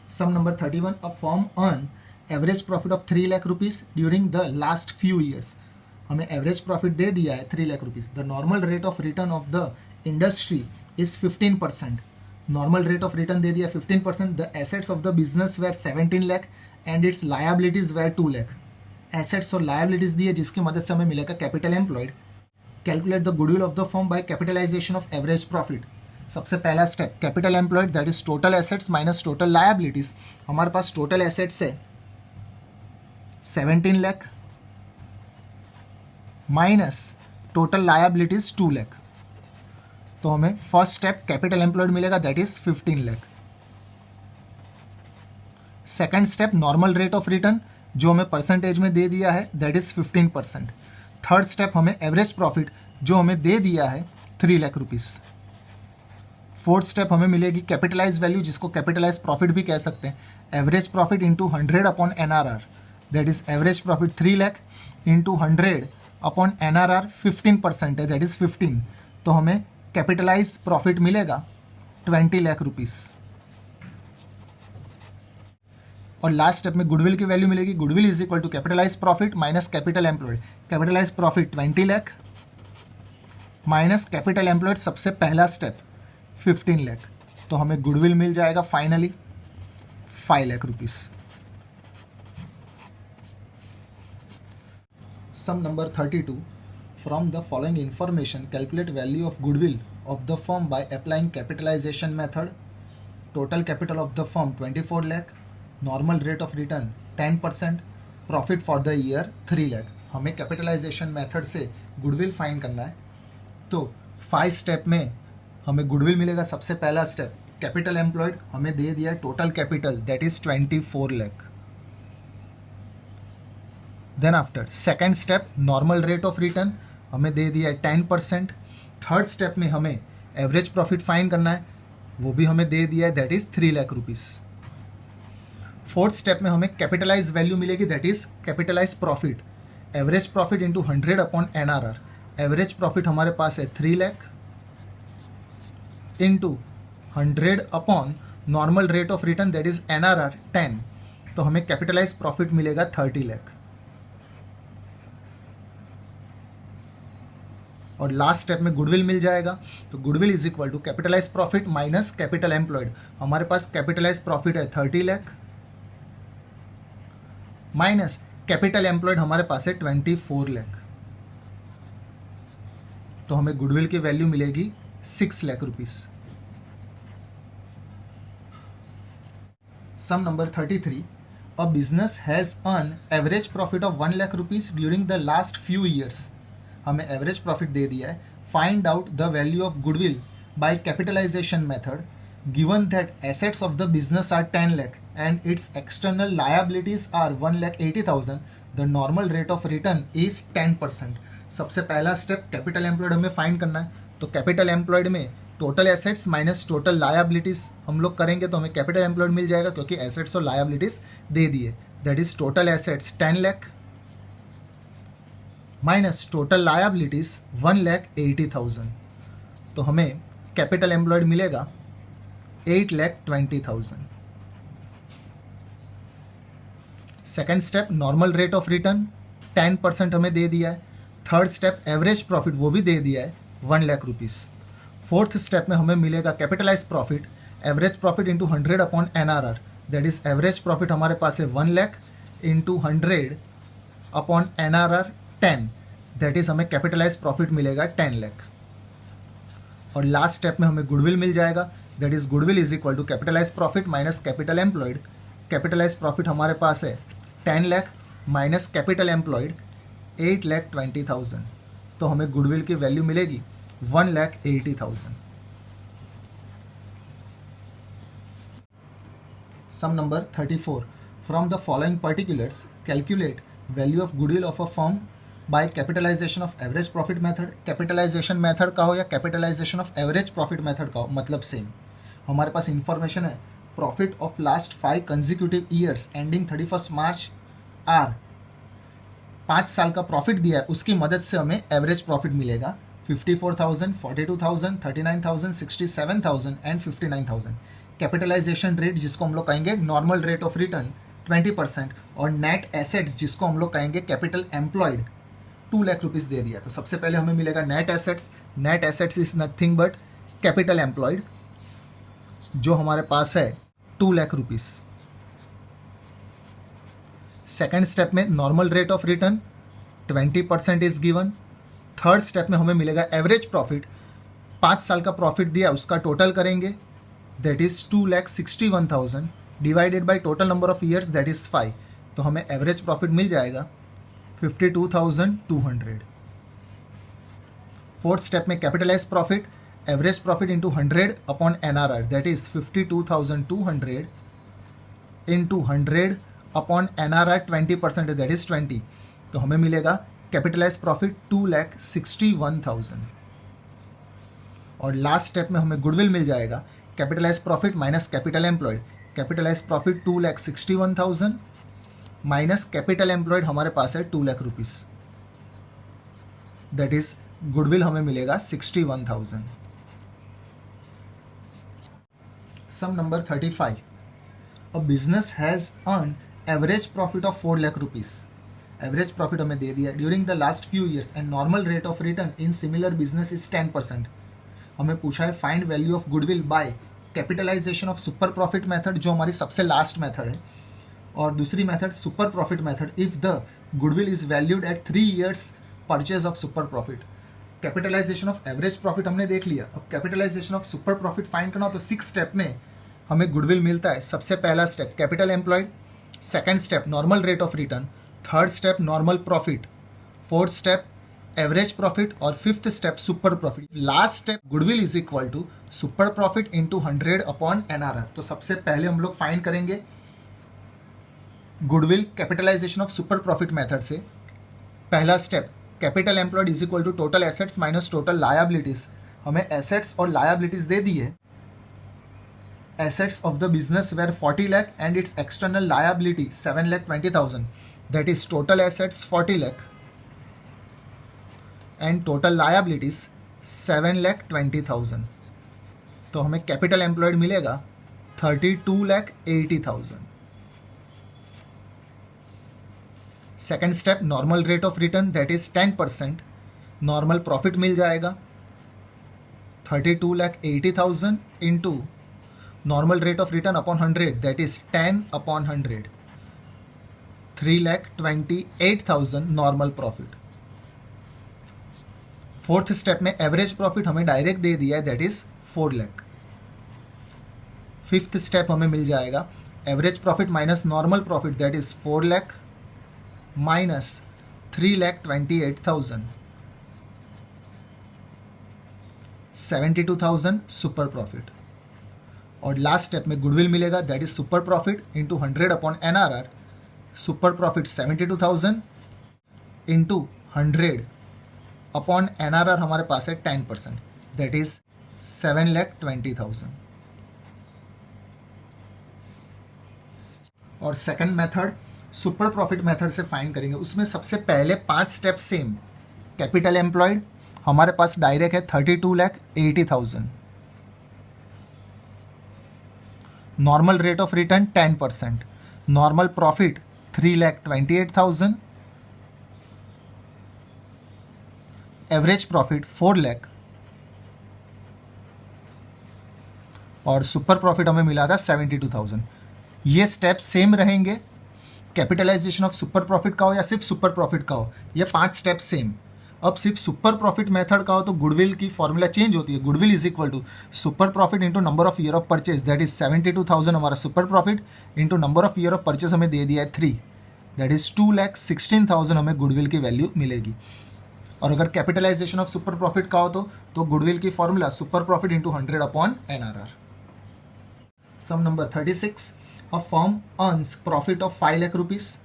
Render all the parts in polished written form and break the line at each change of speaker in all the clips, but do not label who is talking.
Sum number 31, a firm earned average profit of 3 lakh rupees during the last few years. हमें average profit दे दिया है 3 lakh rupees. The normal rate of return of the industry is 15%. Normal rate of return दे दिया 15%. The assets of the business were 17 lakh and its liabilities were 2 lakh. Assets और liabilities दिए जिसकी मदद से हमें मिलेगा capital employed. Calculate the goodwill of the firm by capitalisation of average profit. सबसे पहला step capital employed that is total assets minus total liabilities. हमारे पास टोटल एसेट्स है 17 lakh minus total liabilities 2 lakh. तो हमें फर्स्ट स्टेप कैपिटल एम्प्लॉयड मिलेगा that is 15 lakh. Second step normal rate of return जो हमें percentage में दे दिया है दैट इज 15%. थर्ड स्टेप हमें एवरेज प्रॉफिट जो हमें दे दिया है 3 लाख रुपीज. फोर्थ स्टेप हमें मिलेगी कैपिटलाइज वैल्यू जिसको कैपिटलाइज प्रॉफिट भी कह सकते हैं. Average profit into 100 upon NRR that is average profit 3 lakh into 100 upon NRR 15% है दैट इज 15. तो हमें कैपिटलाइज प्रॉफिट मिलेगा 20 लाख रुपीज. और लास्ट स्टेप में गुडविल की वैल्यू मिलेगी. Goodwill is equal to capitalise profit minus capital employed. Capitalise profit 20 lakh minus capital employed सबसे पहला स्टेप 15 लाख. तो हमें गुडविल मिल जाएगा finally 5 lakh rupees. Sum number 32. From the following information, calculate value of goodwill of the firm by applying capitalization method. Total capital of the firm 24 lakh. Normal rate of return 10%. Profit for the year 3 lakh. हमें capitalisation method से goodwill find करना है. तो 5 step में हमें goodwill मिलेगा. सबसे पहला स्टेप कैपिटल एम्प्लॉयड हमें दे दिया total capital that is 24 lakh. Then after second step normal rate of return हमें दे दिया है 10%. थर्ड स्टेप में हमें एवरेज प्रॉफिट फाइंड करना है वो भी हमें दे दिया है that is 3 lakh rupees. Fourth step में हमें कैपिटलाइज वैल्यू मिलेगी that is capitalise profit. Average profit into 100 upon NRR. Average profit हमारे पास है 3 lakh into 100 upon normal rate of return that is NRR 10. तो हमें कैपिटलाइज प्रॉफिट मिलेगा 30 लाख. और लास्ट स्टेप में गुडविल मिल जाएगा. तो goodwill is equal to capitalise profit minus capital employed. हमारे पास कैपिटलाइज प्रॉफिट है 30 लाख माइनस कैपिटल एम्प्लॉयड हमारे पास है 24 लाख. तो हमें गुडविल की वैल्यू मिलेगी 6 lakh rupees. Sum number 33. A business has earn average profit of 1 lakh rupees during the last few years. हमें एवरेज प्रॉफिट दे दिया है. Find out the value of goodwill by capitalisation method given that assets of the business are 10 lakh and its external liabilities are 1,80,000. The normal rate of return is 10%. सबसे पहला step capital employed हमें find करना है. तो capital employed में total assets minus total liabilities हम लोग करेंगे तो हमें कैपिटल एम्प्लॉयड मिल जाएगा क्योंकि एसेट्स और लायबिलिटीज दे दिए. That is total assets 10 lakh minus total liabilities 1,80,000. तो हमें कैपिटल एम्प्लॉयड मिलेगा 8,20,000. Second step normal rate of return 10% हमें दे दिया है. थर्ड स्टेप एवरेज प्रॉफिट वो भी दे दिया है 1 लाख रुपीज. फोर्थ स्टेप में हमें मिलेगा capitalise profit. Average profit into 100 upon NRR that is average profit हमारे पास है 1 lakh into 100 upon NRR 10 that is हमें कैपिटलाइज प्रॉफिट मिलेगा 10 लाख. और लास्ट स्टेप में हमें गुडविल मिल जाएगा that is goodwill is equal to capitalise profit minus capital employed. Capitalise profit हमारे पास है 10 लाख माइनस कैपिटल एम्प्लॉयड 8,20,000. तो हमें गुडविल की वैल्यू मिलेगी 1,80,000. Sum number 34. From the following particulars calculate value of goodwill of a firm by capitalisation of average profit method. Capitalisation method का हो या capitalisation of average profit method का हो मतलब सेम. हमारे पास इंफॉर्मेशन है profit of last 5 consecutive years ending 31 March are 5 साल का प्रॉफिट दिया है उसकी मदद से हमें एवरेज प्रॉफिट मिलेगा 54,000, 42,000, 39,000, 67,000 एंड 59,000. कैपिटलाइजेशन रेट जिसको हम लोग कहेंगे नॉर्मल रेट ऑफ रिटर्न 20%, और नेट एसेट्स जिसको हम लोग कहेंगे कैपिटल एम्प्लॉयड 2 लाख रुपीज़ दे दिया। तो सबसे पहले हमें मिलेगा net assets. Net assets is nothing but capital employed जो हमारे पास है 2 लाख रुपीज़। सेकेंड स्टेप में normal rate of return 20% is given. Third step में हमें मिलेगा एवरेज प्रॉफिट, 5 साल का प्रॉफिट दिया उसका टोटल करेंगे, that is 2,61,000 divided by total number of years that is 5, तो हमें एवरेज प्रॉफिट मिल जाएगा 52,200। फोर्थ स्टेप में capitalise profit, average profit into 100 upon NRR that is 52,200 into 100 upon NRR 20% that is 20, तो हमें मिलेगा कैपिटलाइज प्रॉफिट 2,61,000। और लास्ट स्टेप में हमें गुडविल मिल जाएगा, capitalise profit minus capital employed, capitalise profit 2,61,000 minus capital employed हमारे पास है 2 lakh rupees, that is goodwill हमें मिलेगा 61,000। Sum number 35, a business has earn average profit of 4 lakh rupees. Average profit हमें दे दिया during the last few years and normal rate of return in similar business is 10%। हमें पूछा है find value of goodwill by capitalisation of super profit method जो हमारी सबसे last method है, और दूसरी method super profit method if the goodwill is valued at 3 years purchase of super profit. Capitalisation of average profit हमने देख लिया, अब capitalisation of super profit find करना हो तो 6 स्टेप में हमें गुडविल मिलता है। सबसे पहला step capital employed, second step normal rate of return, third step normal profit, fourth step average profit और fifth step super profit. Last step goodwill is equal to super profit into 100 upon NRR। तो सबसे पहले हम लोग find करेंगे goodwill capitalisation of super profit method से। पहला step capital employed is equal to total assets minus total liabilities. हमें assets और लायबिलिटीज दे दी है। Assets of the business were 40 lakh and its external liability 7,20,000, that is total assets 40 lakh and total liabilities 7,20,000, तो हमें capital employed मिलेगा 32,80,000। Second step normal rate of return that is 10%, normal profit मिल जाएगा 32,80,000 into normal rate of return upon 100 that is 10 upon 100, 3,28,000 normal profit. Fourth step में average profit हमें direct दे दिया है that is 4 lakh. Fifth step हमें मिल जाएगा average profit minus normal profit that is 4 lakh minus 3,28,000, 72,000 super profit. और लास्ट स्टेप में goodwill मिलेगा that is super profit into 100 upon NRR, super profit 72,000 into 100 upon NRR हमारे पास है 10%, दैट इज 7,20,000। और second method super profit method से find करेंगे, उसमें सबसे पहले 5 स्टेप सेम। कैपिटल एम्प्लॉयड हमारे पास डायरेक्ट है 32,80,000, normal rate of return 10%, normal profit 3,28,000, average profit 4 lakh और सुपर प्रॉफिट हमें मिला था 72,000। ये स्टेप सेम रहेंगे, कैपिटलाइजेशन ऑफ सुपर प्रॉफिट का हो या सिर्फ सुपर प्रॉफिट का हो, ये 5 स्टेप सेम। अब सिर्फ सुपर प्रॉफिट मेथड का हो तो गुडविल की फॉर्मूला चेंज होती है। Goodwill is equal to super profit into number of year of purchase that is 72,000 हमारा super profit into number of year of purchase हमें दे दिया है 3, दैट इज 2,16,000 हमें गुडविल की वैल्यू मिलेगी। और अगर कैपिटलाइजेशन ऑफ सुपर प्रॉफिट का हो तो गुडविल की formula super profit into 100 upon NRR। Sum number 36, a firm earns profit of 5 lakh rupees.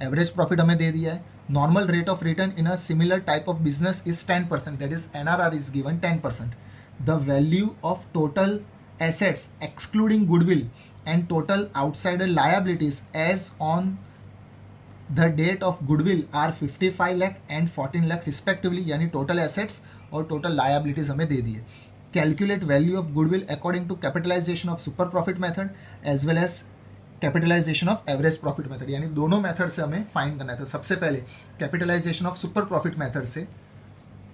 Average profit हमें दे दिया है। Normal rate of return in a similar type of business is 10%, that is NRR is given 10%। The value of total assets excluding goodwill and total outsider liabilities as on the date of goodwill are 55 lakh and 14 lakh respectively, यानी total assets और total liabilities हमें दे दिए। Calculate value of goodwill according to capitalisation of super profit method as well as capitalisation of average profit method, यानी दोनों method से हमें find करना है। तो सबसे पहले capitalisation of super profit method से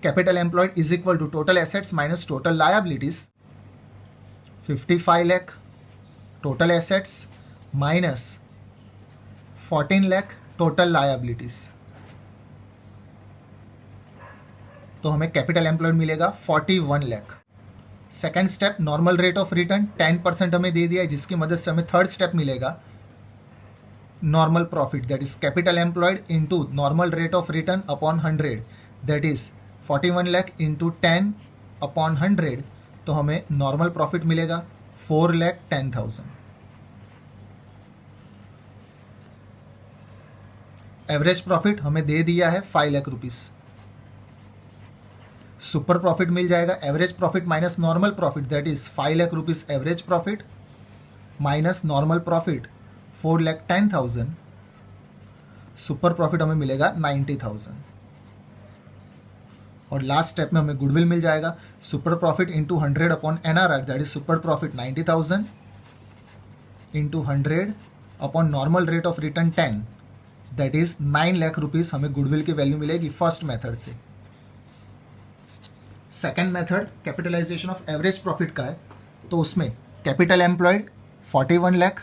capital employed is equal to total assets minus total liabilities, 55 lakh total assets minus 14 lakh total liabilities, तो हमें कैपिटल एम्प्लॉयड मिलेगा 41 lakh. Second step normal rate of return 10% हमें दे दिया है, जिसकी मदद से हमें थर्ड स्टेप मिलेगा normal profit, that is capital employed into normal rate of return upon 100, that is 41 lakh into 10 upon 100, तो हमें नॉर्मल प्रॉफिट मिलेगा 4,10,000। एवरेज प्रॉफिट हमें दे दिया है 5 लाख रुपीस। सुपर प्रॉफिट मिल जाएगा average profit minus normal profit, that is 5 lakh rupees average profit minus normal profit 4,10,000, super profit हमें मिलेगा 90,000। और लास्ट स्टेप में हमें गुडविल मिल जाएगा super profit into 100 upon NRR, that is super profit 90,000 into 100 upon normal rate of return 10, that is 9 lakh rupees हमें goodwill की value मिलेगी फर्स्ट मेथड से। Second method capitalisation of average profit का है, तो उसमें capital employed 41 lakh,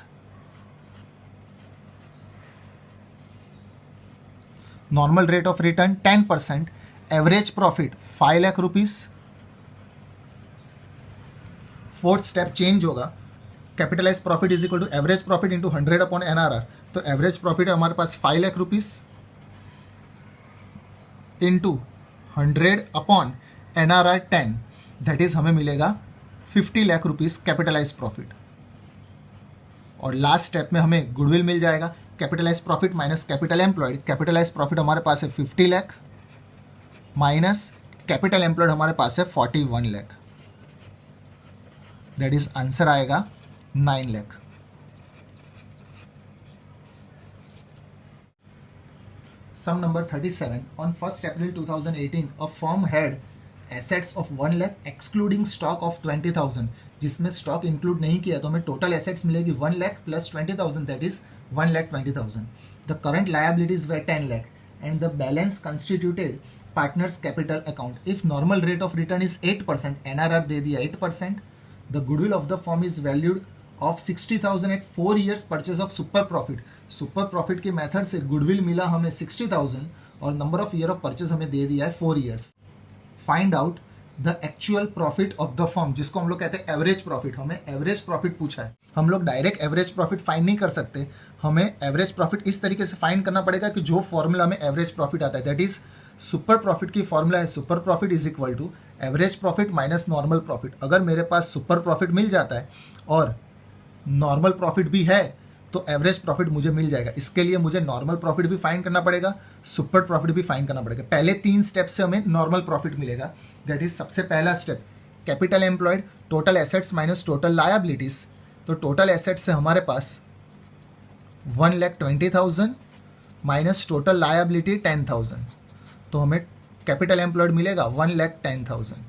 normal rate of return 10%, average profit 5 lakh rupees. Fourth step change होगा, capitalise profit is equal to average profit into 100 upon NRR, तो average profit है हमारे पास 5 lakh rupees into 100 upon NRR 10, that is हमें मिलेगा 50 लाख रुपीस कैपिटलाइज प्रॉफिट। और last step में हमें गुडविल मिल जाएगा capitalise profit minus capital employed, capitalise profit हमारे पास है 50 लाख माइनस कैपिटल एम्प्लॉयड हमारे पास है 41 लाख, दैट इज आंसर आएगा 9 lakh. Sum number 37. On 1st April 2018, a firm had assets of 1 lakh excluding stock of 20,000, जिसमें स्टॉक इंक्लूड नहीं किया तो हमें टोटल एसेट्स मिलेगी 1 lakh plus 20,000, that is 1,20,000. The current liabilities were 10 lakh and the balance constituted partners capital account. If normal rate of return is 8%, NRR दे दिया 8%, the goodwill of the firm is valued of 60,000 at 4 years purchase of super profit. Super profit के method से goodwill मिला हमें 60,000 और number of year of purchase हमें दे दिया है 4 years. Find out the actual profit of the firm, जिसको हम लोग कहते हैं एवरेज प्रॉफिट। हमें एवरेज प्रॉफिट पूछा है, हम लोग डायरेक्ट एवरेज प्रॉफिट फाइंड नहीं कर सकते, हमें एवरेज प्रॉफिट इस तरीके से फाइंड करना पड़ेगा कि जो फॉर्मूला में एवरेज प्रॉफिट आता है, दैट इज सुपर प्रॉफिट की फॉर्मूला है super profit is equal to average profit minus normal profit. अगर मेरे पास सुपर प्रॉफिट मिल जाता है और नॉर्मल प्रॉफिट भी है तो एवरेज प्रॉफिट मुझे मिल जाएगा। इसके लिए मुझे नॉर्मल प्रॉफिट भी फाइंड करना पड़ेगा, सुपर प्रॉफिट भी फाइंड करना पड़ेगा। पहले 3 स्टेप से हमें नॉर्मल प्रॉफिट मिलेगा, दैट इज सबसे पहला step capital employed total assets minus total liabilities. तो टोटल एसेट्स से हमारे पास 1,20,000 माइनस टोटल लायबिलिटी 10,000, तो हमें कैपिटल एम्प्लॉयड मिलेगा 1,10,000।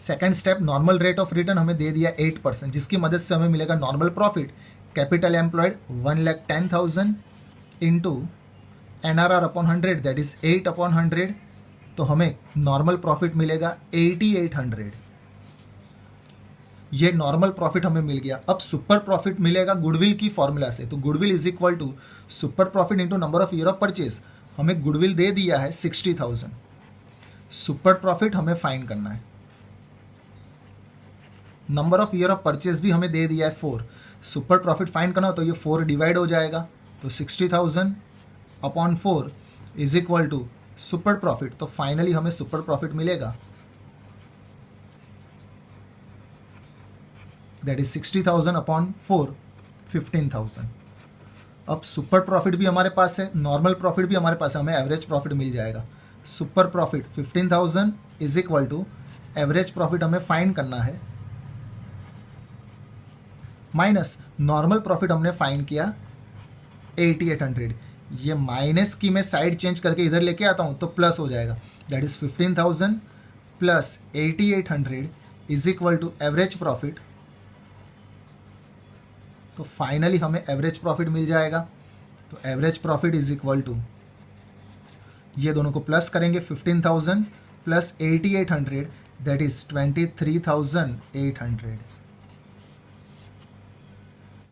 Second step normal rate of return हमें दे दिया 8%, जिसकी मदद से हमें मिलेगा normal profit capital employed 1,10,000 into NRR upon 100, that is 8 upon 100, तो हमें नॉर्मल प्रॉफिट मिलेगा 8800। ये नॉर्मल प्रॉफिट हमें मिल गया। अब सुपर प्रॉफिट मिलेगा गुडविल की फॉर्मूला से, तो goodwill is equal to super profit into number of year of purchase. हमें गुडविल दे दिया है 60,000, सुपर प्रॉफिट हमें फाइंड करना है। Number of year of purchase भी हमें दे दिया है 4, सुपर प्रॉफिट फाइंड करना हो तो ये 4 डिवाइड हो जाएगा, तो 60,000 upon 4 is equal to super profit. तो फाइनली हमें सुपर प्रॉफिट मिलेगा, दैट इज 60,000 अपॉन 4 15,000। अब सुपर प्रॉफिट भी हमारे पास है, नॉर्मल प्रॉफिट भी हमारे पास है, हमें एवरेज प्रॉफिट मिल जाएगा। Super profit 15,000 is equal to average profit हमें फाइंड करना है माइनस नॉर्मल प्रॉफिट हमने फाइंड किया 8800। ये माइनस की मैं साइड चेंज करके इधर लेके आता हूँ तो प्लस हो जाएगा, that is 15,000 plus 8800 is equal to average profit. तो फाइनली हमें एवरेज प्रॉफिट मिल जाएगा। तो average profit is equal to, ये दोनों को प्लस करेंगे, 15,000 प्लस 8800 दैट इज 23,800।